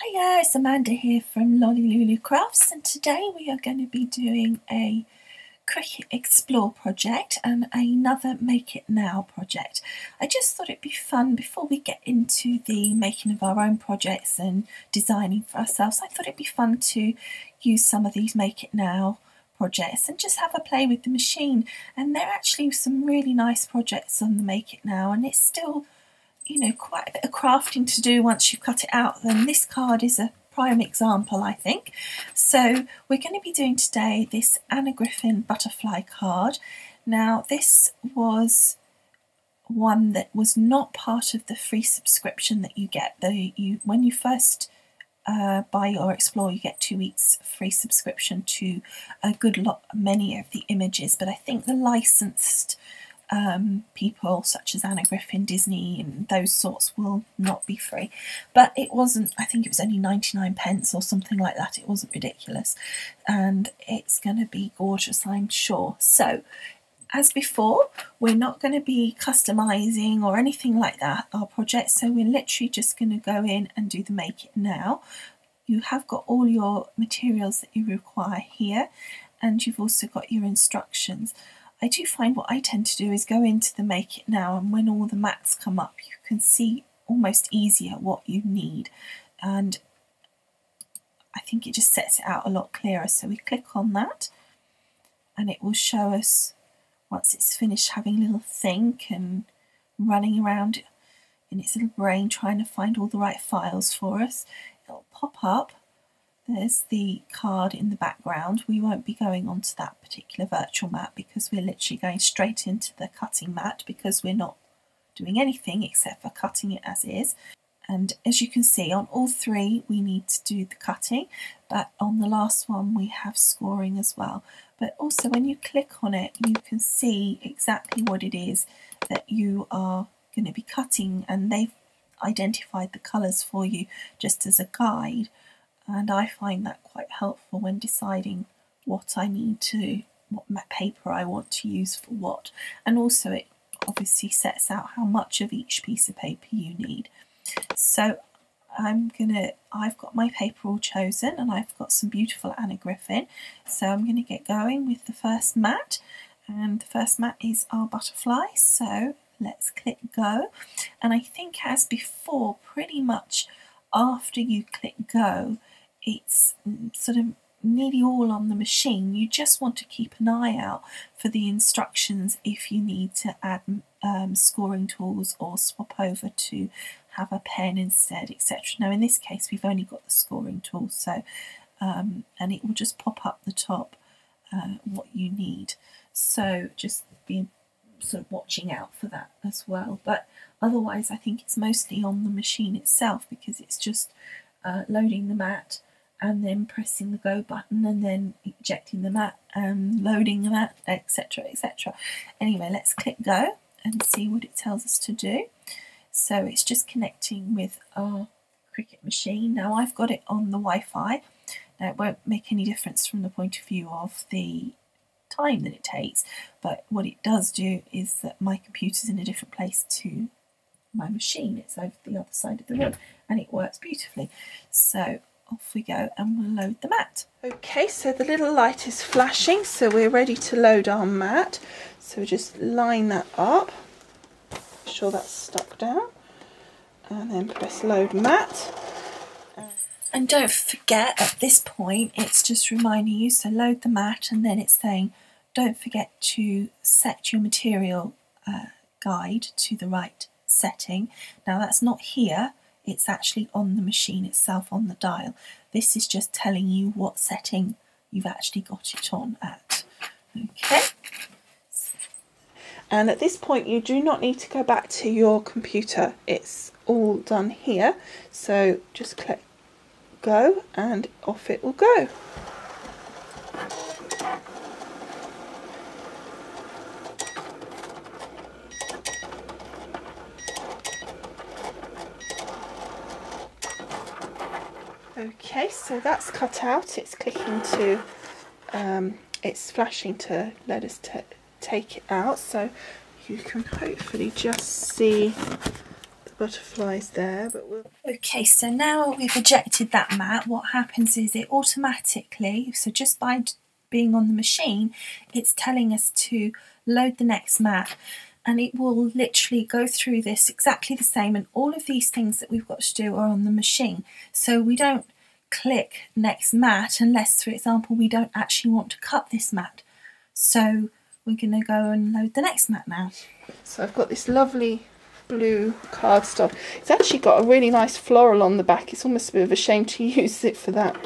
Hiya, it's Amanda here from Lolli Lulu Crafts, and today we are going to be doing a Cricut Explore project and another Make It Now project. I just thought it'd be fun before we get into the making of our own projects and designing for ourselves. I thought it'd be fun to use some of these Make It Now projects and just have a play with the machine. And there are actually some really nice projects on the Make It Now, and it's still quite a bit of crafting to do once you've cut it out. Then this card is a prime example, I think. So we're going to be doing today this Anna Griffin butterfly card. Now this was one that was not part of the free subscription that you get. When you first buy or explore, you get 2 weeks free subscription to a many of the images, but I think the licensed people such as Anna Griffin, Disney and those sorts will not be free. But it wasn't, I think it was only 99 pence or something like that. It wasn't ridiculous, and it's going to be gorgeous, I'm sure. So as before, we're not going to be customizing or anything like that our project, so we're literally just going to go in and do the Make It Now. You have got all your materials that you require here, and you've also got your instructions. I do find what I tend to do is go into the Make It Now, and when all the mats come up you can see almost easier what you need, and I think it just sets it out a lot clearer. So we click on that and it will show us, once it's finished having a little think and running around in its little brain trying to find all the right files for us, it'll pop up. There's the card in the background. We won't be going onto that particular virtual mat because we're literally going straight into the cutting mat, because we're not doing anything except for cutting it as is. And as you can see, on all three we need to do the cutting, but on the last one we have scoring as well. But also when you click on it you can see exactly what it is that you are going to be cutting, and they've identified the colours for you just as a guide. And I find that quite helpful when deciding what paper I want to use for what. And also it obviously sets out how much of each piece of paper you need. So I've got my paper all chosen, and I've got some beautiful Anna Griffin. So I'm going to get going with the first mat, and the first mat is our butterfly. So let's click go. And I think as before, pretty much after you click go, it's sort of nearly all on the machine. You just want to keep an eye out for the instructions if you need to add scoring tools or swap over to have a pen instead, etc. Now in this case we've only got the scoring tool, so and it will just pop up the top what you need. So just be sort of watching out for that as well. But otherwise I think it's mostly on the machine itself, because it's just loading the mat and then pressing the go button and then ejecting the mat and loading the mat, etc, etc. Anyway, let's click go and see what it tells us to do. So it's just connecting with our Cricut machine. Now I've got it on the Wi-Fi. Now it won't make any difference from the point of view of the time that it takes, but what it does do is that my computer's in a different place to my machine. It's over the other side of the room and it works beautifully. So off we go and we'll load the mat. Okay, so the little light is flashing, so we're ready to load our mat. So just line that up, make sure that's stuck down, and then press load mat. And don't forget, at this point it's just reminding you, so load the mat, and then it's saying don't forget to set your material guide to the right setting. Now that's not here, it's actually on the machine itself, on the dial. This is just telling you what setting you've actually got it on at. Okay. And at this point you do not need to go back to your computer. It's all done here. So just click go and off it will go. Okay, so that's cut out. It's clicking to, it's flashing to let us take it out. So you can hopefully just see the butterflies there, but we'll... Okay, so now we've ejected that mat, what happens is it automatically, so just by being on the machine, it's telling us to load the next mat, and it will literally go through this exactly the same, and all of these things that we've got to do are on the machine. So we don't click next mat unless, for example, we don't actually want to cut this mat. So we're going to go and load the next mat now. So I've got this lovely blue cardstock. It's actually got a really nice floral on the back. It's almost a bit of a shame to use it for that.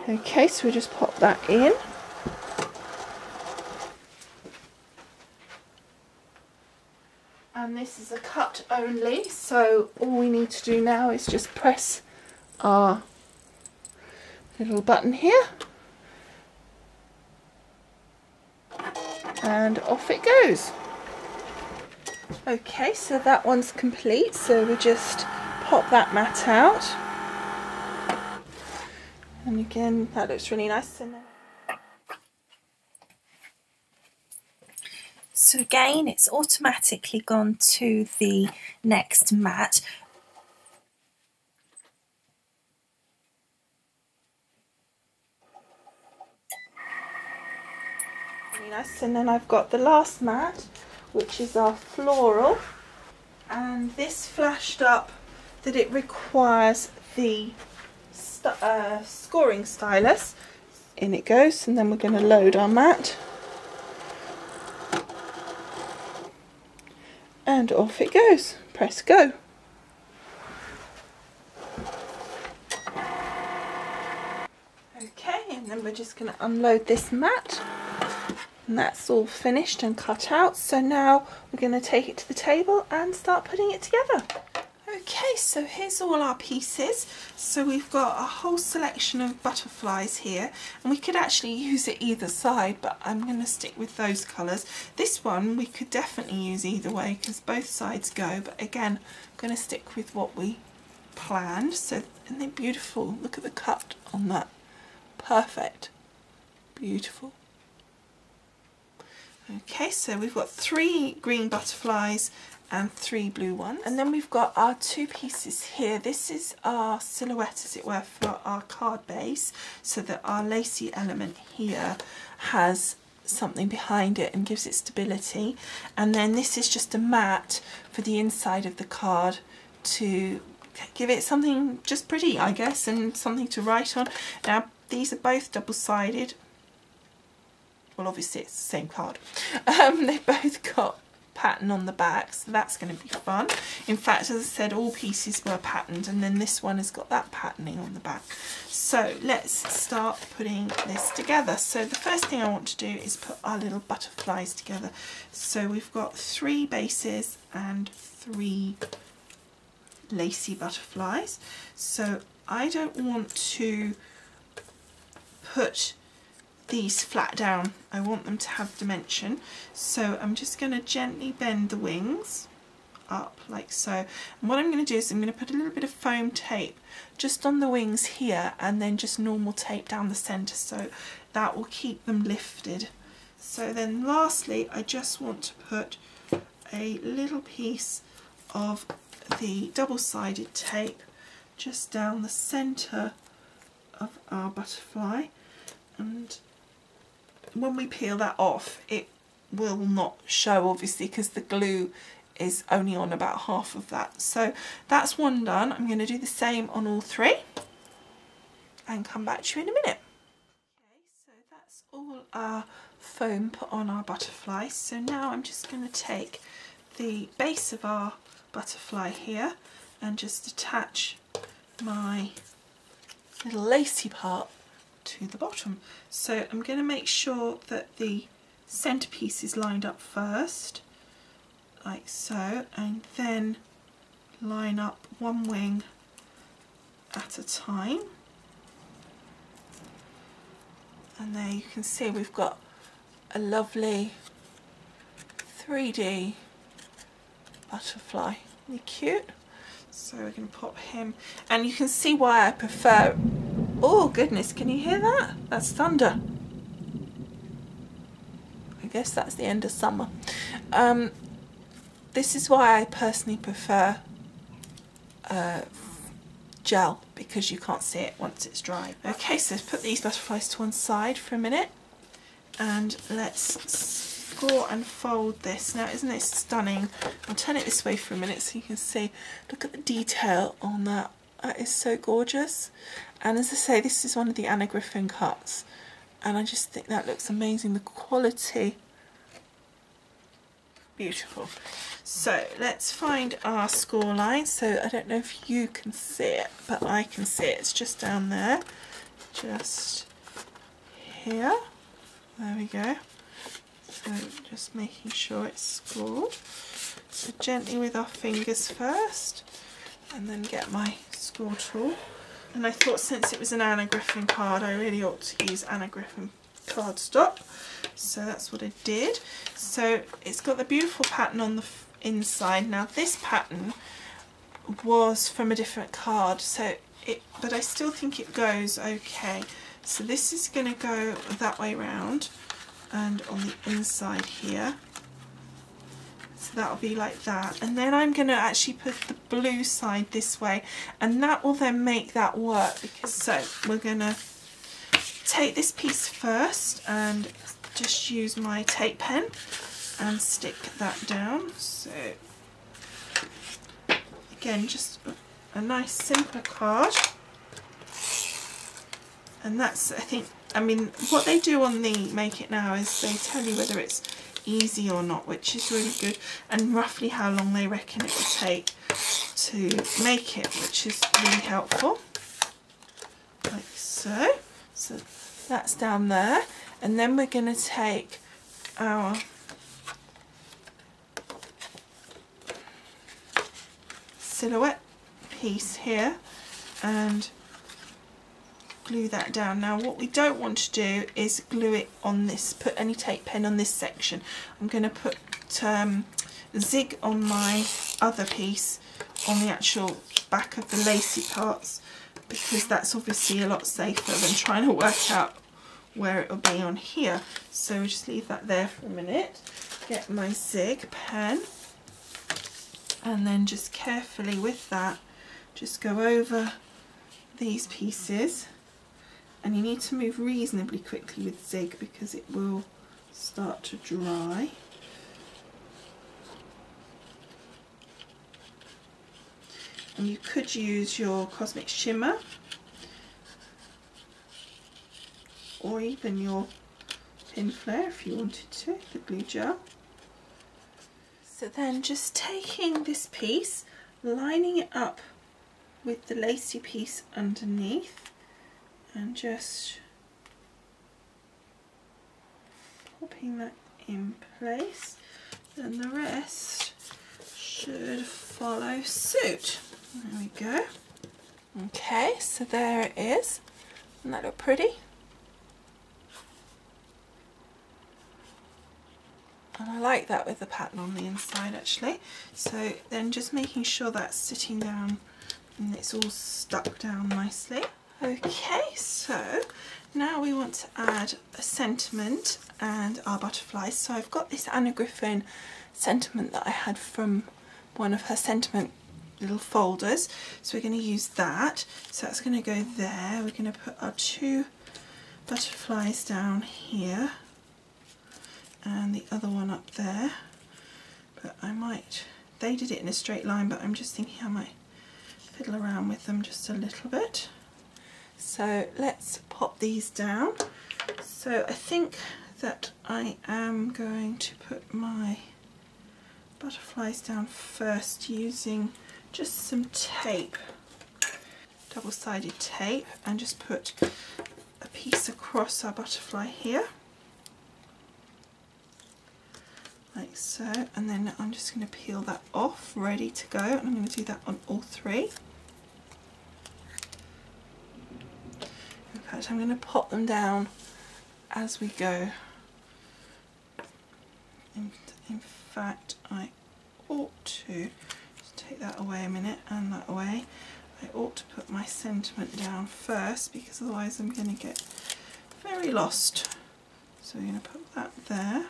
Okay, so we'll just pop that in. And this is a cut only, so all we need to do now is just press our little button here. And off it goes. Okay, so that one's complete, so we just pop that mat out. And again, that looks really nice. So again, it's automatically gone to the next mat. Really nice. And then I've got the last mat, which is our floral, and this flashed up that it requires the scoring stylus. In it goes, and then we're going to load our mat, and off it goes. Press go. Okay, and then we're just going to unload this mat. And that's all finished and cut out, so now we're going to take it to the table and start putting it together. Okay, so here's all our pieces. So we've got a whole selection of butterflies here, and we could actually use it either side, but I'm going to stick with those colours. This one we could definitely use either way because both sides go, but again I'm going to stick with what we planned. So, isn't it beautiful? Look at the cut on that. Perfect. Beautiful. Okay, so we've got 3 green butterflies and 3 blue ones. And then we've got our 2 pieces here. This is our silhouette, as it were, for our card base, so that our lacy element here has something behind it and gives it stability. And then this is just a mat for the inside of the card to give it something just pretty, I guess, and something to write on. Now, these are both double-sided. Well, obviously it's the same card. They've both got pattern on the back, so that's going to be fun. In fact, as I said, all pieces were patterned, and then this one has got that patterning on the back. So let's start putting this together. So the first thing I want to do is put our little butterflies together. So we've got 3 bases and 3 lacy butterflies. So I don't want to put these flat down, I want them to have dimension, so I'm just going to gently bend the wings up like so. And what I'm going to do is I'm going to put a little bit of foam tape just on the wings here, and then just normal tape down the centre, so that will keep them lifted. So then lastly, I just want to put a little piece of the double-sided tape just down the centre of our butterfly, and when we peel that off it will not show, obviously, because the glue is only on about half of that. So that's one done. I'm going to do the same on all 3 and come back to you in a minute. Okay, so that's all our foam put on our butterfly. So now I'm just going to take the base of our butterfly here and just attach my little lacy part to the bottom. So I'm going to make sure that the centerpiece is lined up first, like so, and then line up one wing at a time. And there you can see we've got a lovely 3D butterfly. Really cute. So we're going to pop him, and you can see why I prefer... Oh goodness, can you hear that? That's thunder. I guess that's the end of summer. This is why I personally prefer gel because you can't see it once it's dry. Okay, so let's put these butterflies to one side for a minute and let's score and fold this. Now isn't it stunning? I'll turn it this way for a minute so you can see. Look at the detail on that. That is so gorgeous. And as I say, this is one of the Anna Griffin cuts and I just think that looks amazing. The quality, beautiful. So let's find our score line. So I don't know if you can see it, but I can see it. It's just down there, just here. There we go. So just making sure it's scored. So gently with our fingers first, and then get my score tool. And I thought since it was an Anna Griffin card, I really ought to use Anna Griffin cardstock. So that's what I did. So it's got the beautiful pattern on the inside. Now this pattern was from a different card, but I still think it goes okay. So this is going to go that way round and on the inside here. So that'll be like that. And then I'm going to actually put the blue side this way, and that will then make that work. So we're going to take this piece first and just use my tape pen and stick that down. So again, just a nice simple card. And that's, I mean, what they do on the Make It Now is they tell you whether it's easy or not, which is really good, and roughly how long they reckon it will take to make it, which is really helpful. Like so. So that's down there. And then we're going to take our silhouette piece here and glue that down. Now what we don't want to do is glue it on this, put any tape pen on this section. I'm going to put zig on my other piece on the actual back of the lacy parts, because that's obviously a lot safer than trying to work out where it will be on here. So we'll just leave that there for a minute, get my zig pen, and then just carefully with that just go over these pieces. And you need to move reasonably quickly with zig because it will start to dry. And you could use your Cosmic Shimmer or even your Pin Flare if you wanted to, the glue gel. So then just taking this piece, lining it up with the lacy piece underneath, and just popping that in place, and the rest should follow suit. There we go. Okay, so there it is. Doesn't that look pretty? And I like that with the pattern on the inside actually. So then just making sure that's sitting down and it's all stuck down nicely. Okay, so now we want to add a sentiment and our butterflies. So I've got this Anna Griffin sentiment that I had from one of her sentiment little folders. So we're going to use that. So that's going to go there. We're going to put our two butterflies down here and the other one up there. But I might, they did it in a straight line, but I'm just thinking I might fiddle around with them just a little bit. So let's pop these down. So I think that I am going to put my butterflies down first using just some tape, double-sided tape, and just put a piece across our butterfly here, like so, and then I'm just going to peel that off, ready to go, and I'm going to do that on all three. In fact, I'm going to pop them down as we go. In fact, I ought to just take that away a minute and that away. I ought to put my sentiment down first because otherwise I'm going to get very lost. So we're going to put that there.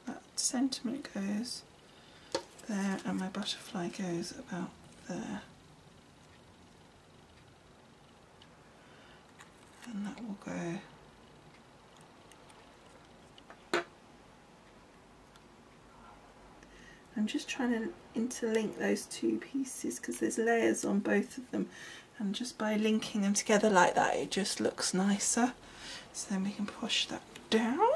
So that sentiment goes there, and my butterfly goes about there. And that will go I'm just trying to interlink those two pieces because there's layers on both of them, and just by linking them together like that it just looks nicer. So then we can push that down,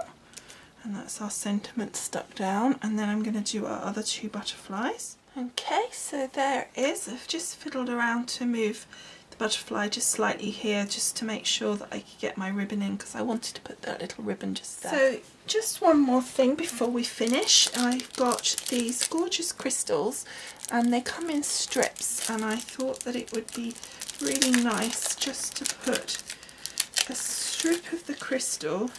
and that's our sentiment stuck down, and then I'm going to do our other two butterflies. Okay, so there it is. I've just fiddled around to move the butterfly just slightly here just to make sure that I could get my ribbon in, because I wanted to put that little ribbon just there. So just one more thing before we finish. I've got these gorgeous crystals and they come in strips, and I thought that it would be really nice just to put a strip of the crystal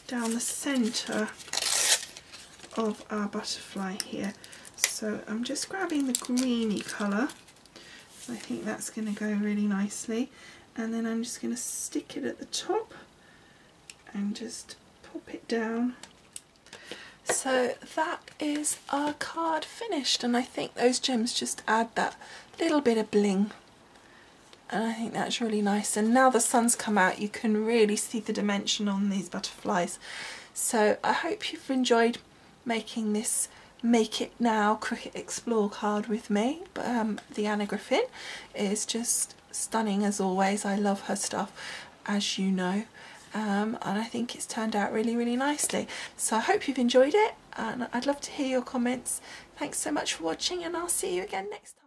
down the centre of our butterfly here. So I'm just grabbing the greeny colour. I think that's going to go really nicely, and then I'm just going to stick it at the top and just pop it down. So that is our card finished, and I think those gems just add that little bit of bling, and I think that's really nice. And now the sun's come out, you can really see the dimension on these butterflies. So I hope you've enjoyed making this Make It Now Cricut Explore card with me. The Anna Griffin is just stunning as always. I love her stuff, as you know, and I think it's turned out really, really nicely. So I hope you've enjoyed it, and I'd love to hear your comments. Thanks so much for watching, and I'll see you again next time.